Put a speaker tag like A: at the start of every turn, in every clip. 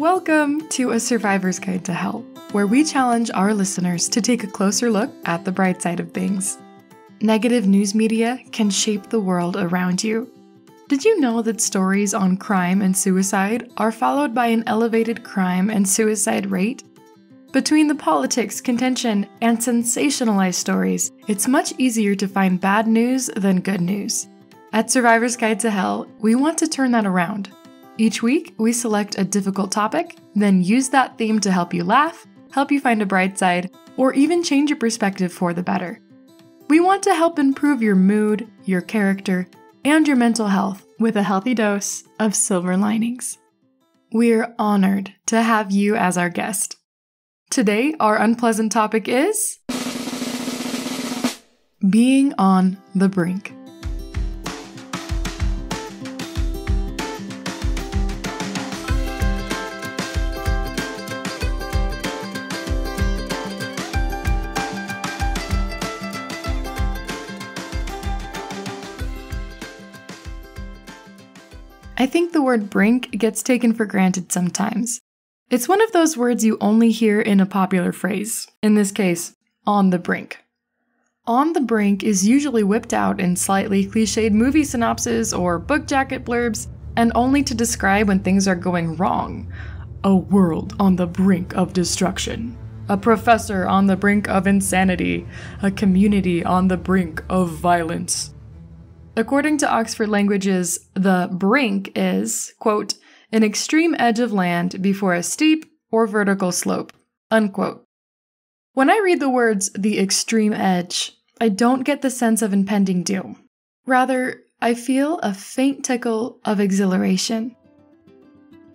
A: Welcome to A Survivor's Guide to Hell, where we challenge our listeners to take a closer look at the bright side of things. Negative news media can shape the world around you. Did you know that stories on crime and suicide are followed by an elevated crime and suicide rate? Between the politics, contention, and sensationalized stories, it's much easier to find bad news than good news. At Survivor's Guide to Hell, we want to turn that around. Each week, we select a difficult topic, then use that theme to help you laugh, help you find a bright side, or even change your perspective for the better. We want to help improve your mood, your character, and your mental health with a healthy dose of silver linings. We're honored to have you as our guest. Today, our unpleasant topic is being on the brink. I think the word brink gets taken for granted sometimes. It's one of those words you only hear in a popular phrase, in this case, on the brink. On the brink is usually whipped out in slightly cliched movie synopses or book jacket blurbs, and only to describe when things are going wrong. A world on the brink of destruction. A professor on the brink of insanity. A community on the brink of violence. According to Oxford Languages, the brink is, quote, an extreme edge of land before a steep or vertical slope, unquote. When I read the words, the extreme edge, I don't get the sense of impending doom. Rather, I feel a faint tickle of exhilaration.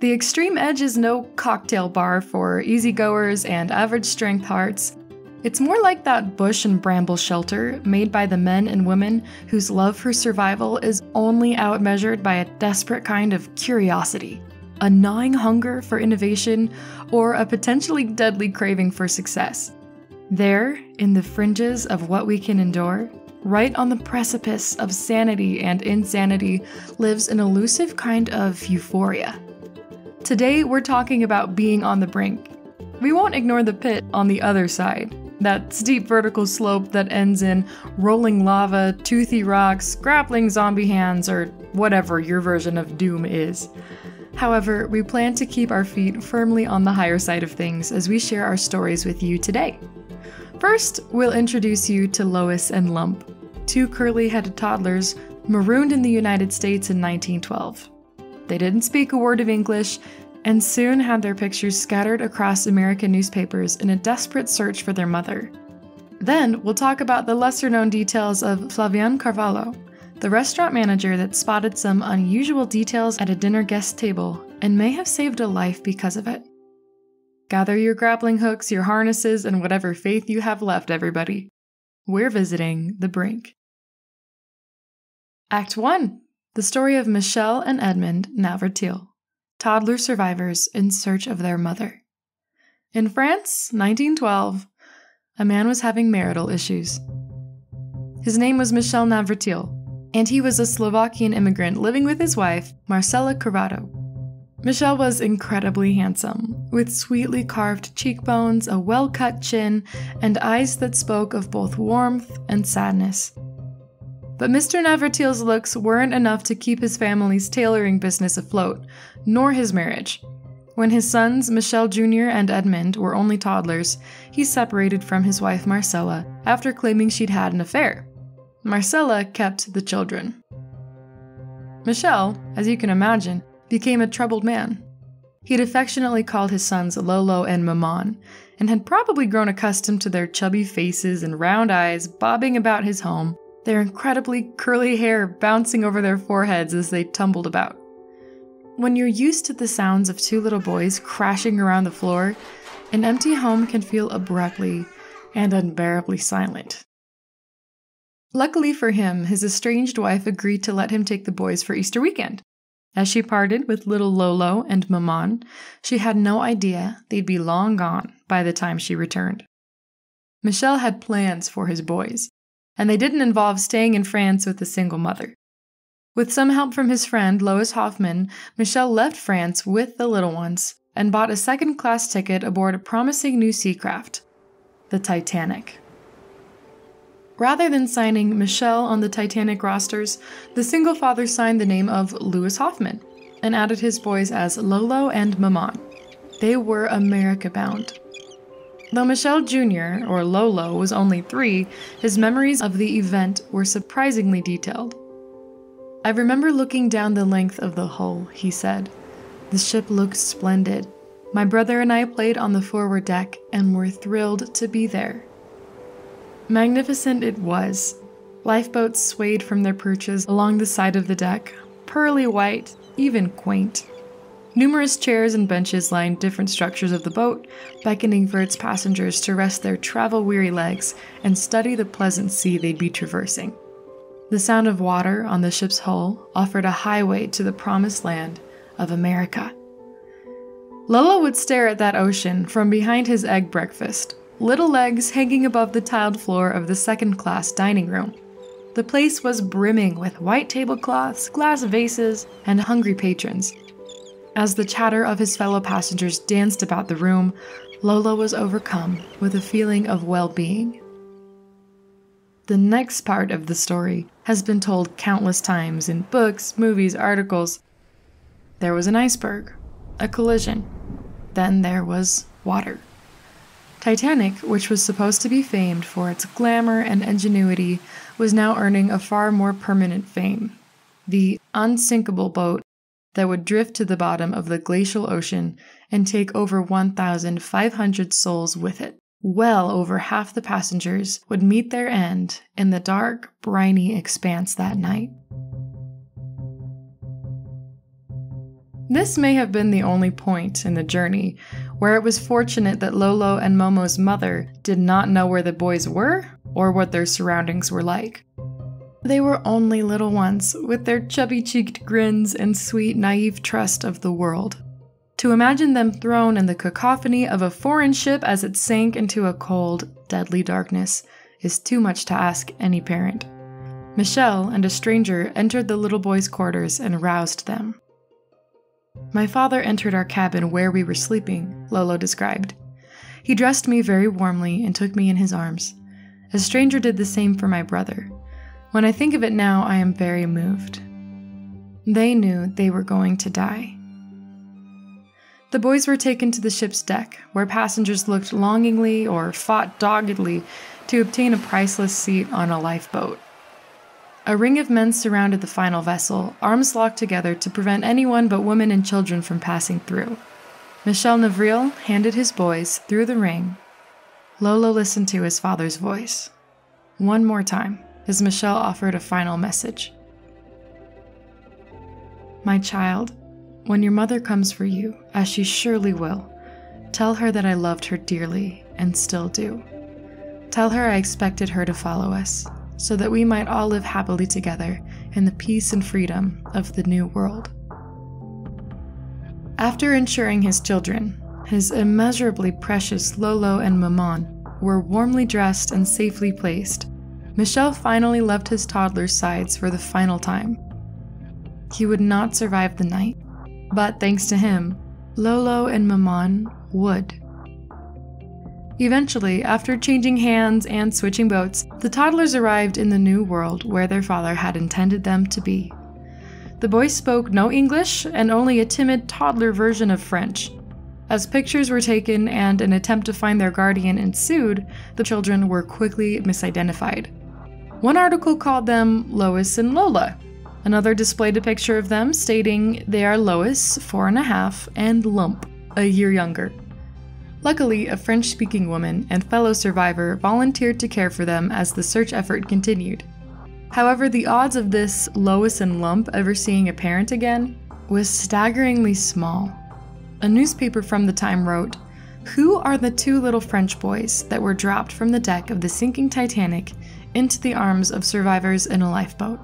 A: The extreme edge is no cocktail bar for easygoers and average strength hearts. It's more like that bush and bramble shelter made by the men and women whose love for survival is only outmeasured by a desperate kind of curiosity, a gnawing hunger for innovation, or a potentially deadly craving for success. There, in the fringes of what we can endure, right on the precipice of sanity and insanity, lives an elusive kind of euphoria. Today, we're talking about being on the brink. We won't ignore the pit on the other side. That steep vertical slope that ends in rolling lava, toothy rocks, grappling zombie hands, or whatever your version of doom is. However, we plan to keep our feet firmly on the higher side of things as we share our stories with you today. First, we'll introduce you to Lois and Lump, two curly-headed toddlers marooned in the United States in 1912. They didn't speak a word of English, and soon had their pictures scattered across American newspapers in a desperate search for their mother. Then, we'll talk about the lesser-known details of Flavion Carvalhos, the restaurant manager that spotted some unusual details at a dinner guest table and may have saved a life because of it. Gather your grappling hooks, your harnesses, and whatever faith you have left, everybody. We're visiting the brink. Act 1. The story of Michelle and Edmund Navratil, toddler survivors in search of their mother. In France, 1912, a man was having marital issues. His name was Michel Navratil, and he was a Slovakian immigrant living with his wife, Marcela Carvalho. Michel was incredibly handsome, with sweetly carved cheekbones, a well-cut chin, and eyes that spoke of both warmth and sadness. But Mr. Navratil's looks weren't enough to keep his family's tailoring business afloat, nor his marriage. When his sons, Michel Jr and Edmund, were only toddlers, he separated from his wife Marcela after claiming she'd had an affair. Marcela kept the children. Michel, as you can imagine, became a troubled man. He'd affectionately called his sons Lolo and Maman, and had probably grown accustomed to their chubby faces and round eyes bobbing about his home, their incredibly curly hair bouncing over their foreheads as they tumbled about. When you're used to the sounds of two little boys crashing around the floor, an empty home can feel abruptly and unbearably silent. Luckily for him, his estranged wife agreed to let him take the boys for Easter weekend. As she parted with little Lolo and Maman, she had no idea they'd be long gone by the time she returned. Michel had plans for his boys, and they didn't involve staying in France with a single mother. With some help from his friend, Lois Hoffman, Michel left France with the little ones and bought a second-class ticket aboard a promising new sea craft, the Titanic. Rather than signing Michelle on the Titanic rosters, the single father signed the name of Louis Hoffman and added his boys as Lolo and Maman. They were America-bound. Though Michelle Jr., or Lolo, was only 3, his memories of the event were surprisingly detailed. "I remember looking down the length of the hull," he said. "The ship looked splendid. My brother and I played on the forward deck and were thrilled to be there." Magnificent it was. Lifeboats swayed from their perches along the side of the deck, pearly white, even quaint. Numerous chairs and benches lined different structures of the boat, beckoning for its passengers to rest their travel-weary legs and study the pleasant sea they'd be traversing. The sound of water on the ship's hull offered a highway to the promised land of America. Lolo would stare at that ocean from behind his egg breakfast, little legs hanging above the tiled floor of the second-class dining room. The place was brimming with white tablecloths, glass vases, and hungry patrons. As the chatter of his fellow passengers danced about the room, Lolo was overcome with a feeling of well-being. The next part of the story has been told countless times in books, movies, articles. There was an iceberg, a collision. Then there was water. Titanic, which was supposed to be famed for its glamour and ingenuity, was now earning a far more permanent fame. The unsinkable boat that would drift to the bottom of the glacial ocean and take over 1,500 souls with it. Well over half the passengers would meet their end in the dark, briny expanse that night. This may have been the only point in the journey where it was fortunate that Lolo and Momo's mother did not know where the boys were or what their surroundings were like. They were only little ones, with their chubby-cheeked grins and sweet, naive trust of the world. To imagine them thrown in the cacophony of a foreign ship as it sank into a cold, deadly darkness is too much to ask any parent. Michelle and a stranger entered the little boys' quarters and roused them. "My father entered our cabin where we were sleeping," Lolo described. "He dressed me very warmly and took me in his arms. A stranger did the same for my brother. When I think of it now, I am very moved. They knew they were going to die." The boys were taken to the ship's deck, where passengers looked longingly or fought doggedly to obtain a priceless seat on a lifeboat. A ring of men surrounded the final vessel, arms locked together to prevent anyone but women and children from passing through. Michel Nevril handed his boys through the ring. Lolo listened to his father's voice. One more time, as Michel offered a final message. "My child, when your mother comes for you, as she surely will, tell her that I loved her dearly and still do. Tell her I expected her to follow us, so that we might all live happily together in the peace and freedom of the new world." After ensuring his children, his immeasurably precious Lolo and Maman, were warmly dressed and safely placed, Michel finally left his toddler's sides for the final time. He would not survive the night, but thanks to him, Lolo and Maman would. Eventually, after changing hands and switching boats, the toddlers arrived in the new world where their father had intended them to be. The boys spoke no English and only a timid toddler version of French. As pictures were taken and an attempt to find their guardian ensued, the children were quickly misidentified. One article called them Lois and Lola. Another displayed a picture of them stating they are Lois, 4.5, and Lump, a year younger. Luckily, a French-speaking woman and fellow survivor volunteered to care for them as the search effort continued. However, the odds of this Lois and Lump ever seeing a parent again was staggeringly small. A newspaper from the time wrote, "Who are the 2 little French boys that were dropped from the deck of the sinking Titanic into the arms of survivors in a lifeboat?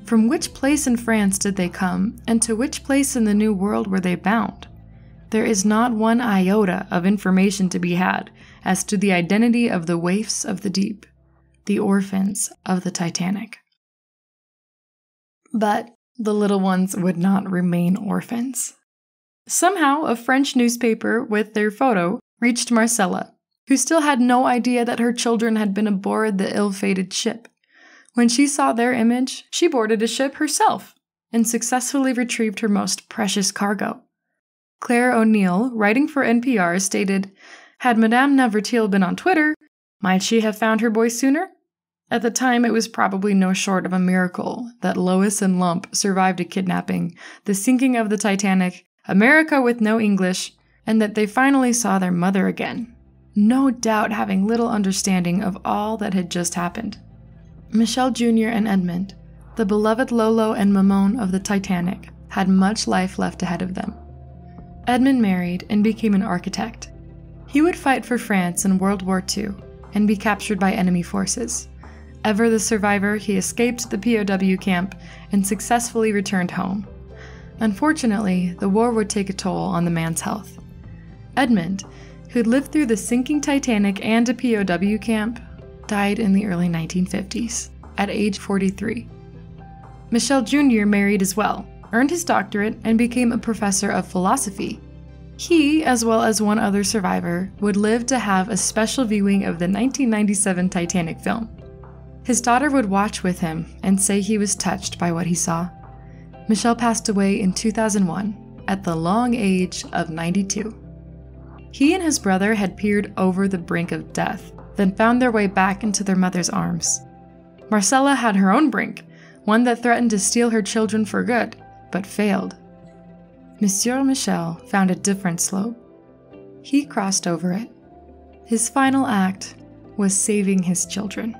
A: From which place in France did they come, and to which place in the New World were they bound? There is not one iota of information to be had as to the identity of the waifs of the deep, the orphans of the Titanic." But the little ones would not remain orphans. Somehow, a French newspaper with their photo reached Marcella, who still had no idea that her children had been aboard the ill-fated ship. When she saw their image, she boarded a ship herself and successfully retrieved her most precious cargo. Claire O'Neill, writing for NPR, stated, "Had Madame Navratil been on Twitter, might she have found her boy sooner?" At the time, it was probably no short of a miracle that Lois and Lump survived a kidnapping, the sinking of the Titanic, America with no English, and that they finally saw their mother again, no doubt having little understanding of all that had just happened. Michel Jr and Edmund, the beloved Lolo and Mamon of the Titanic, had much life left ahead of them. Edmund married and became an architect. He would fight for France in World War II and be captured by enemy forces. Ever the survivor, he escaped the POW camp and successfully returned home. Unfortunately, the war would take a toll on the man's health. Edmund, who'd lived through the sinking Titanic and a POW camp, died in the early 1950s, at age 43. Michel Jr. married as well, earned his doctorate, and became a professor of philosophy. He, as well as one other survivor, would live to have a special viewing of the 1997 Titanic film. His daughter would watch with him and say he was touched by what he saw. Michel passed away in 2001, at the long age of 92. He and his brother had peered over the brink of death, then found their way back into their mother's arms. Marcella had her own brink, one that threatened to steal her children for good, but failed. Monsieur Michel found a different slope. He crossed over it. His final act was saving his children.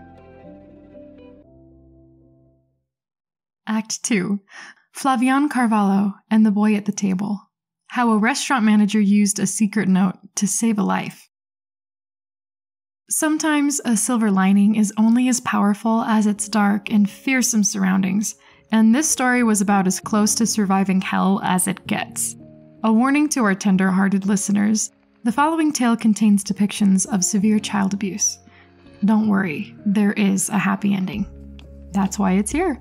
A: Act 2. Flavion Carvalhos and the boy at the table. How a restaurant manager used a secret note to save a life. Sometimes a silver lining is only as powerful as its dark and fearsome surroundings, and this story was about as close to surviving hell as it gets. A warning to our tender-hearted listeners, the following tale contains depictions of severe child abuse. Don't worry, there is a happy ending. That's why it's here.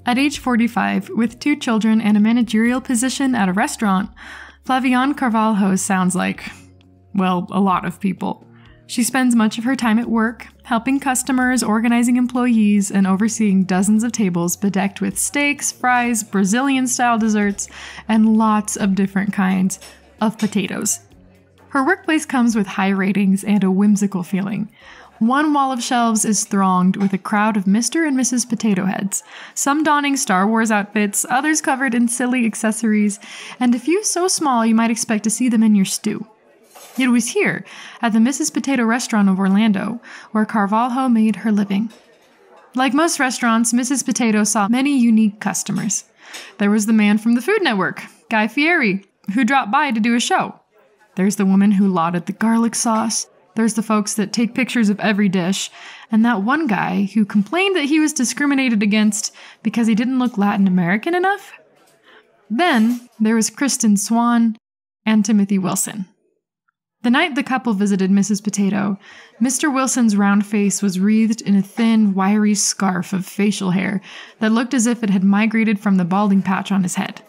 A: At age 45, with 2 children and a managerial position at a restaurant, Flavion Carvalhos sounds like, well, a lot of people. She spends much of her time at work, helping customers, organizing employees, and overseeing dozens of tables bedecked with steaks, fries, Brazilian-style desserts, and lots of different kinds of potatoes. Her workplace comes with high ratings and a whimsical feeling. One wall of shelves is thronged with a crowd of Mr. and Mrs. Potato Heads, some donning Star Wars outfits, others covered in silly accessories, and a few so small you might expect to see them in your stew. It was here, at the Mrs. Potato restaurant of Orlando, where Carvalho made her living. Like most restaurants, Mrs. Potato saw many unique customers. There was the man from the Food Network, Guy Fieri, who dropped by to do a show. There's the woman who lauded the garlic sauce. There's the folks that take pictures of every dish, and that one guy who complained that he was discriminated against because he didn't look Latin American enough. Then there was Kristin Swann and Timothy Wilson. The night the couple visited Mrs. Potato, Mr. Wilson's round face was wreathed in a thin, wiry scarf of facial hair that looked as if it had migrated from the balding patch on his head.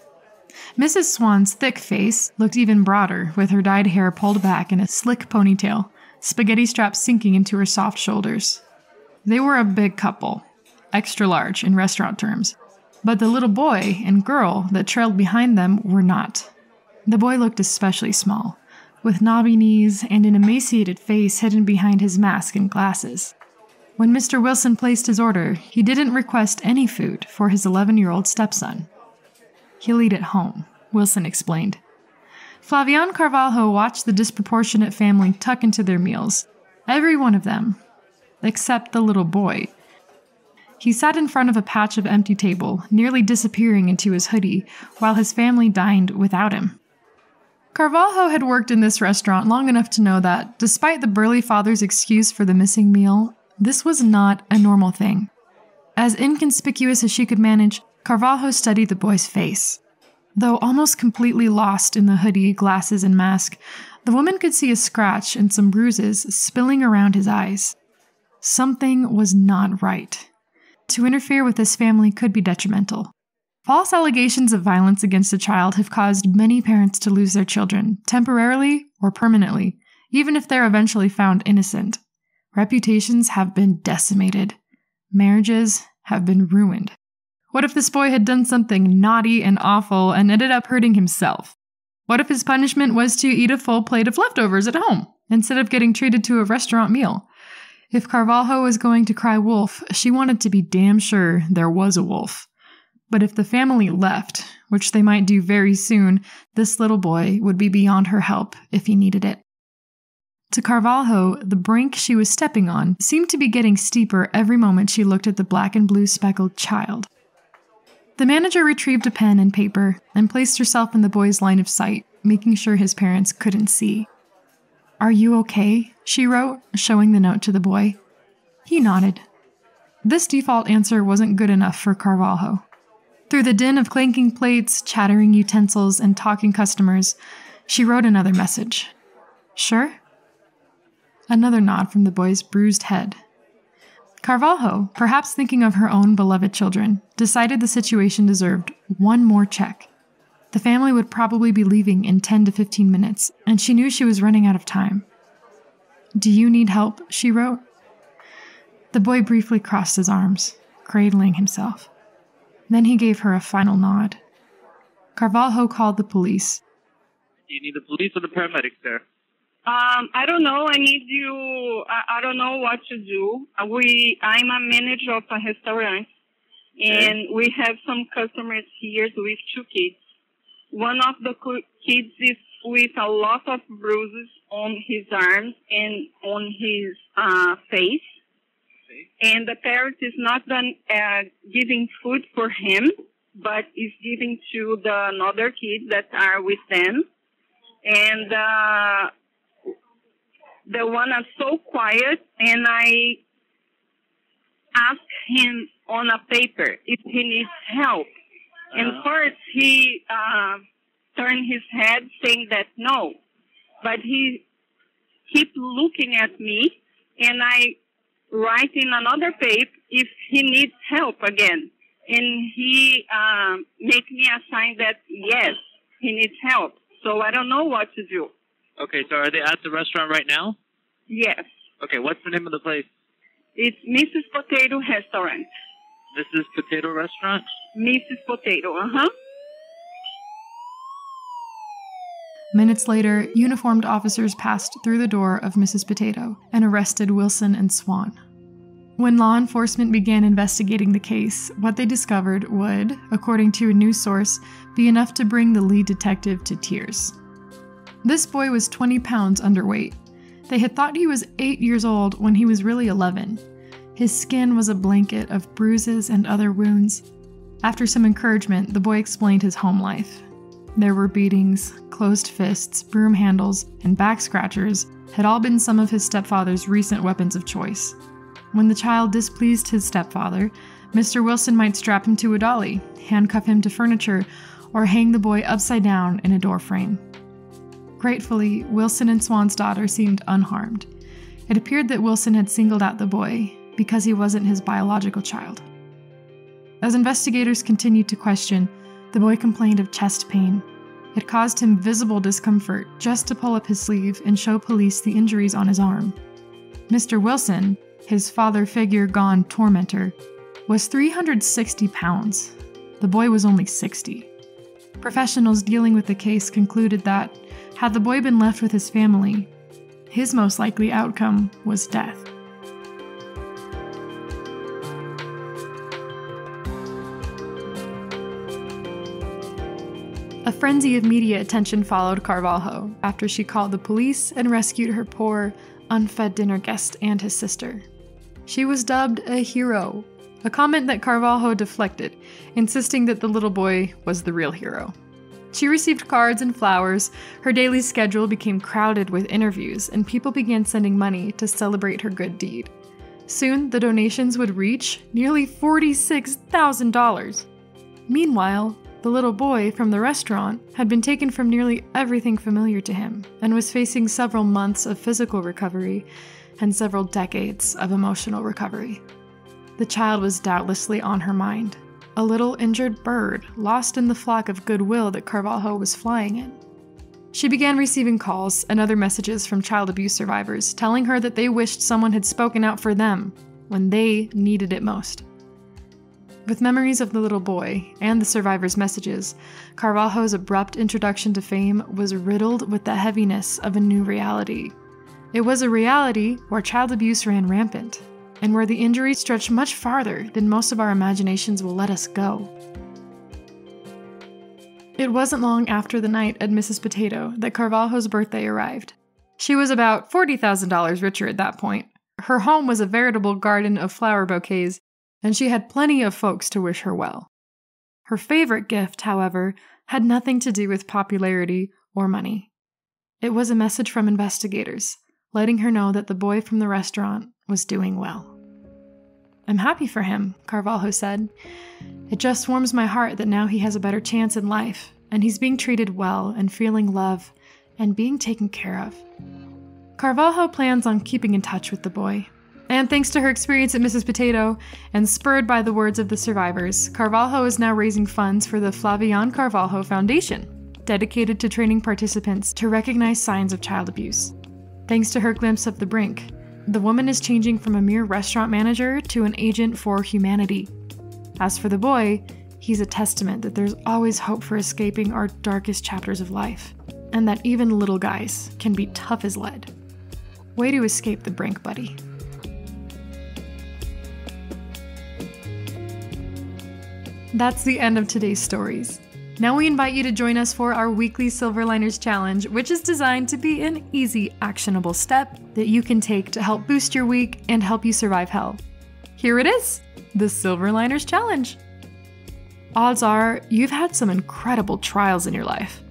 A: Mrs. Swann's thick face looked even broader, with her dyed hair pulled back in a slick ponytail, spaghetti straps sinking into her soft shoulders. They were a big couple, extra large in restaurant terms, but the little boy and girl that trailed behind them were not. The boy looked especially small, with knobby knees and an emaciated face hidden behind his mask and glasses. When Mr. Wilson placed his order, he didn't request any food for his 11-year-old stepson. "He'll eat at home," Wilson explained. Flavion Carvalho watched the disproportionate family tuck into their meals, every one of them, except the little boy. He sat in front of a patch of empty table, nearly disappearing into his hoodie, while his family dined without him. Carvalho had worked in this restaurant long enough to know that, despite the burly father's excuse for the missing meal, this was not a normal thing. As inconspicuous as she could manage, Carvalho studied the boy's face. Though almost completely lost in the hoodie, glasses, and mask, the woman could see a scratch and some bruises spilling around his eyes. Something was not right. To interfere with this family could be detrimental. False allegations of violence against a child have caused many parents to lose their children, temporarily or permanently, even if they're eventually found innocent. Reputations have been decimated. Marriages have been ruined. What if this boy had done something naughty and awful and ended up hurting himself? What if his punishment was to eat a full plate of leftovers at home, instead of getting treated to a restaurant meal? If Carvalho was going to cry wolf, she wanted to be damn sure there was a wolf. But if the family left, which they might do very soon, this little boy would be beyond her help if he needed it. To Carvalho, the brink she was stepping on seemed to be getting steeper every moment she looked at the black and blue speckled child. The manager retrieved a pen and paper and placed herself in the boy's line of sight, making sure his parents couldn't see. "Are you okay?" she wrote, showing the note to the boy. He nodded. This default answer wasn't good enough for Carvalho. Through the din of clanking plates, chattering utensils, and talking customers, she wrote another message. "Sure?" Another nod from the boy's bruised head. Carvalho, perhaps thinking of her own beloved children, decided the situation deserved one more check. The family would probably be leaving in 10 to 15 minutes, and she knew she was running out of time. "Do you need help?" she wrote. The boy briefly crossed his arms, cradling himself. Then he gave her a final nod. Carvalho called the police.
B: Do you need the police or the paramedics there?
C: I don't know. I need you. I don't know what to do. I'm a manager of a restaurant, and we have some customers here with 2 kids. One of the kids is with a lot of bruises on his arms and on his face. And the parent is not done giving food for him, but is giving to the another kids that are with them. And the one is so quiet, and I asked him on a paper if he needs help. And first he turned his head saying that no, but he kept looking at me, and I write in another paper if he needs help again. And he make me a sign that yes, he needs help. So I don't know what to do.
B: Okay, so are they at the restaurant right now?
C: Yes.
B: Okay, what's the name of the place?
C: It's Mrs. Potato Restaurant.
B: Mrs. Potato Restaurant?
C: Mrs. Potato,
A: Minutes later, uniformed officers passed through the door of Mrs. Potato and arrested Wilson and Swann. When law enforcement began investigating the case, what they discovered would, according to a news source, be enough to bring the lead detective to tears. This boy was 20 pounds underweight. They had thought he was 8 years old when he was really 11. His skin was a blanket of bruises and other wounds. After some encouragement, the boy explained his home life. There were beatings, closed fists, broom handles, and back scratchers had all been some of his stepfather's recent weapons of choice. When the child displeased his stepfather, Mr. Wilson might strap him to a dolly, handcuff him to furniture, or hang the boy upside down in a door frame. Gratefully, Wilson and Swann's daughter seemed unharmed. It appeared that Wilson had singled out the boy because he wasn't his biological child. As investigators continued to question, the boy complained of chest pain. It caused him visible discomfort just to pull up his sleeve and show police the injuries on his arm. Mr. Wilson, his father figure gone tormentor, was 360 pounds. The boy was only 60. Professionals dealing with the case concluded that, had the boy been left with his family, his most likely outcome was death. A frenzy of media attention followed Carvalho after she called the police and rescued her poor, unfed dinner guest and his sister. She was dubbed a hero, a comment that Carvalho deflected, insisting that the little boy was the real hero. She received cards and flowers, her daily schedule became crowded with interviews, and people began sending money to celebrate her good deed. Soon, the donations would reach nearly $46,000. Meanwhile, the little boy from the restaurant had been taken from nearly everything familiar to him and was facing several months of physical recovery and several decades of emotional recovery. The child was doubtlessly on her mind, a little injured bird lost in the flock of goodwill that Carvalho was flying in. She began receiving calls and other messages from child abuse survivors telling her that they wished someone had spoken out for them when they needed it most. With memories of the little boy and the survivors' messages, Carvalho's abrupt introduction to fame was riddled with the heaviness of a new reality. It was a reality where child abuse ran rampant, and where the injuries stretched much farther than most of our imaginations will let us go. It wasn't long after the night at Mrs. Potato that Carvalho's birthday arrived. She was about $40,000 richer at that point. Her home was a veritable garden of flower bouquets, and she had plenty of folks to wish her well. Her favorite gift, however, had nothing to do with popularity or money. It was a message from investigators, letting her know that the boy from the restaurant was doing well. "I'm happy for him," Carvalho said. "It just warms my heart that now he has a better chance in life, and he's being treated well and feeling love and being taken care of." Carvalho plans on keeping in touch with the boy. And thanks to her experience at Mrs. Potato, and spurred by the words of the survivors, Carvalho is now raising funds for the Flavion Carvalhos Foundation, dedicated to training participants to recognize signs of child abuse. Thanks to her glimpse of the Brink, the woman is changing from a mere restaurant manager to an agent for humanity. As for the boy, he's a testament that there's always hope for escaping our darkest chapters of life, and that even little guys can be tough as lead. Way to escape the Brink, buddy. That's the end of today's stories. Now we invite you to join us for our weekly Silver Liners Challenge, which is designed to be an easy, actionable step that you can take to help boost your week and help you survive hell. Here it is, the Silver Liners Challenge. Odds are you've had some incredible trials in your life.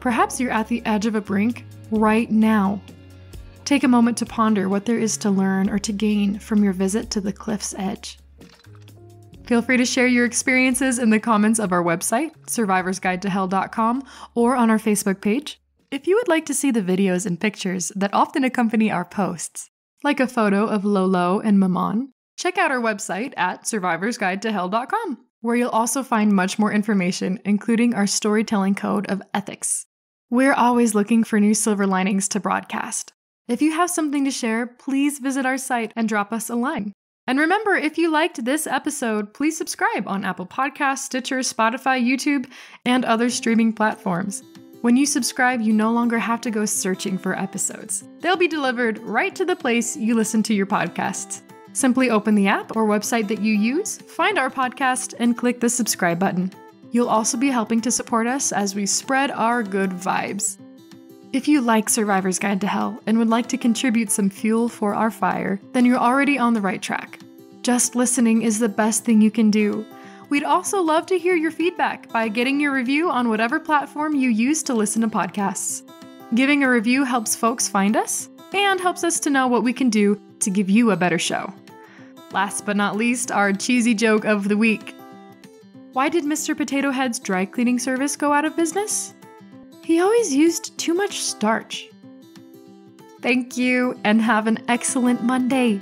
A: Perhaps you're at the edge of a brink right now. Take a moment to ponder what there is to learn or to gain from your visit to the cliff's edge. Feel free to share your experiences in the comments of our website, survivorsguidetohell.com, or on our Facebook page. If you would like to see the videos and pictures that often accompany our posts, like a photo of Lolo and Maman, check out our website at survivorsguidetohell.com, where you'll also find much more information, including our storytelling code of ethics. We're always looking for new silver linings to broadcast. If you have something to share, please visit our site and drop us a line. And remember, if you liked this episode, please subscribe on Apple Podcasts, Stitcher, Spotify, YouTube, and other streaming platforms. When you subscribe, you no longer have to go searching for episodes. They'll be delivered right to the place you listen to your podcasts. Simply open the app or website that you use, find our podcast, and click the subscribe button. You'll also be helping to support us as we spread our good vibes. If you like Survivor's Guide to Hell and would like to contribute some fuel for our fire, then you're already on the right track. Just listening is the best thing you can do. We'd also love to hear your feedback by getting your review on whatever platform you use to listen to podcasts. Giving a review helps folks find us and helps us to know what we can do to give you a better show. Last but not least, our cheesy joke of the week. Why did Mr. Potato Head's dry cleaning service go out of business? He always used too much starch. Thank you, and have an excellent Monday.